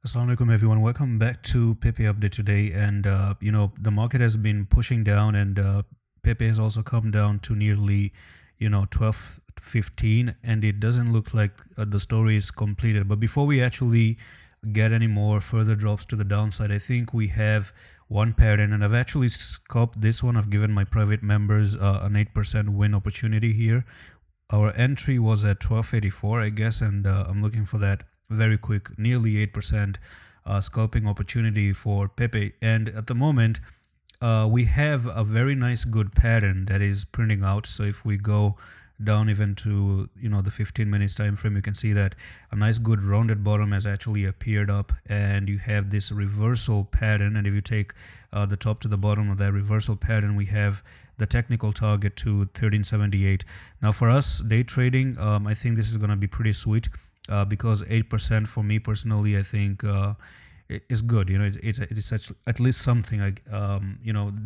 Assalamu alaikum everyone, welcome back to Pepe update today. And the market has been pushing down, and Pepe has also come down to nearly 12.15, and it doesn't look like the story is completed. But before we actually get any more further drops to the downside, I think we have one pattern, and I've actually scoped this one. I've given my private members an 8% win opportunity here. Our entry was at 12.84, I guess, and I'm looking for that very quick, nearly 8% scalping opportunity for Pepe. And at the moment, we have a very nice good pattern that is printing out. So if we go down even to the 15 minutes time frame, you can see that a nice good rounded bottom has actually appeared up, and you have this reversal pattern. And if you take the top to the bottom of that reversal pattern, we have the technical target to 1378. Now for us day trading, I think this is going to be pretty sweet, because 8% for me personally, I think is good. It's at least something. Like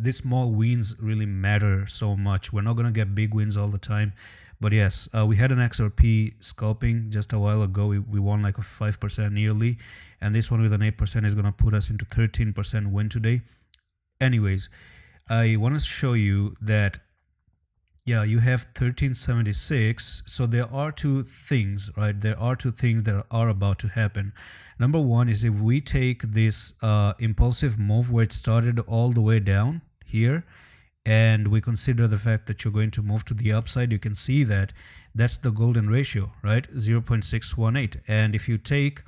these small wins really matter so much. We're not going to get big wins all the time, but yes, we had an XRP scalping just a while ago. We won like a 5% nearly, and this one with an 8% is going to put us into 13% win today. Anyways, I want to show you that you have 1376. So there are two things, right? There are two things that are about to happen. Number one is, if we take this impulsive move where it started all the way down here, and we consider the fact that you're going to move to the upside, you can see that that's the golden ratio, right? 0.618. And if you take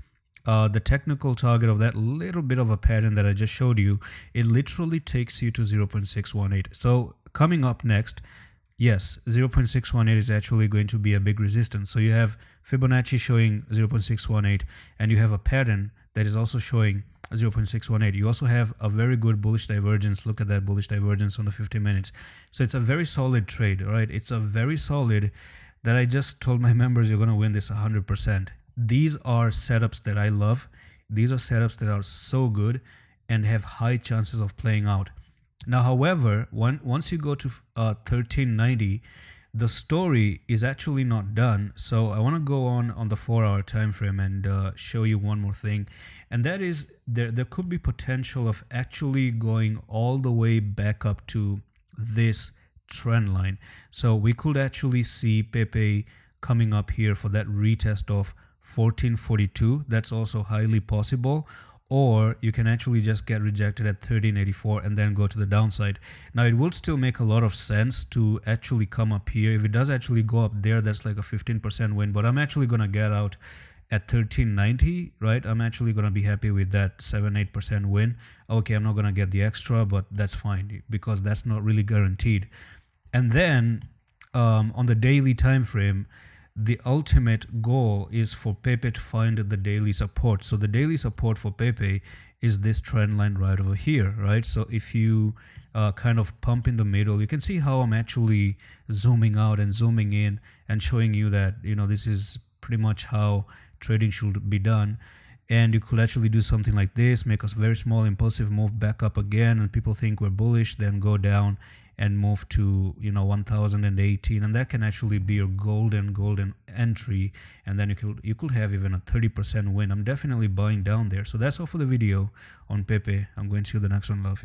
the technical target of that little bit of a pattern that I just showed you, it literally takes you to 0.618. So coming up next, yes, 0.618 is actually going to be a big resistance. So you have Fibonacci showing 0.618, and you have a pattern that is also showing 0.618. You also have a very good bullish divergence. Look at that bullish divergence on the 50 minutes. So it's a very solid trade, right? It's a very solid that I just told my members you're going to win this 100%. These are setups that I love. These are setups that are so good and have high chances of playing out. Now, however, once you go to 1390, the story is actually not done. So I want to go on the 4-hour time frame and show you one more thing, and that is there could be potential of actually going all the way back up to this trend line. So we could actually see Pepe coming up here for that retest of 1442. That's also highly possible. Or you can actually just get rejected at 1384 and then go to the downside. Now it would still make a lot of sense to actually come up here. If it does actually go up there, that's like a 15% win, but I'm actually going to get out at 1390, right? I'm actually going to be happy with that 7-8% win. Okay, I'm not going to get the extra, but that's fine because that's not really guaranteed. And then on the daily time frame, the ultimate goal is for Pepe to find the daily support. So the daily support for Pepe is this trend line right over here, right? So if you kind of pump in the middle, you can see how I'm actually zooming out and zooming in and showing you that, this is pretty much how trading should be done. And you could actually do something like this, make a very small impulsive move back up again, and people think we're bullish, then go down and move to 1018, and that can actually be your golden entry, and then you could have even a 30% win. I'm definitely buying down there. So that's all for the video on Pepe. I'm going to see you the next one. Love.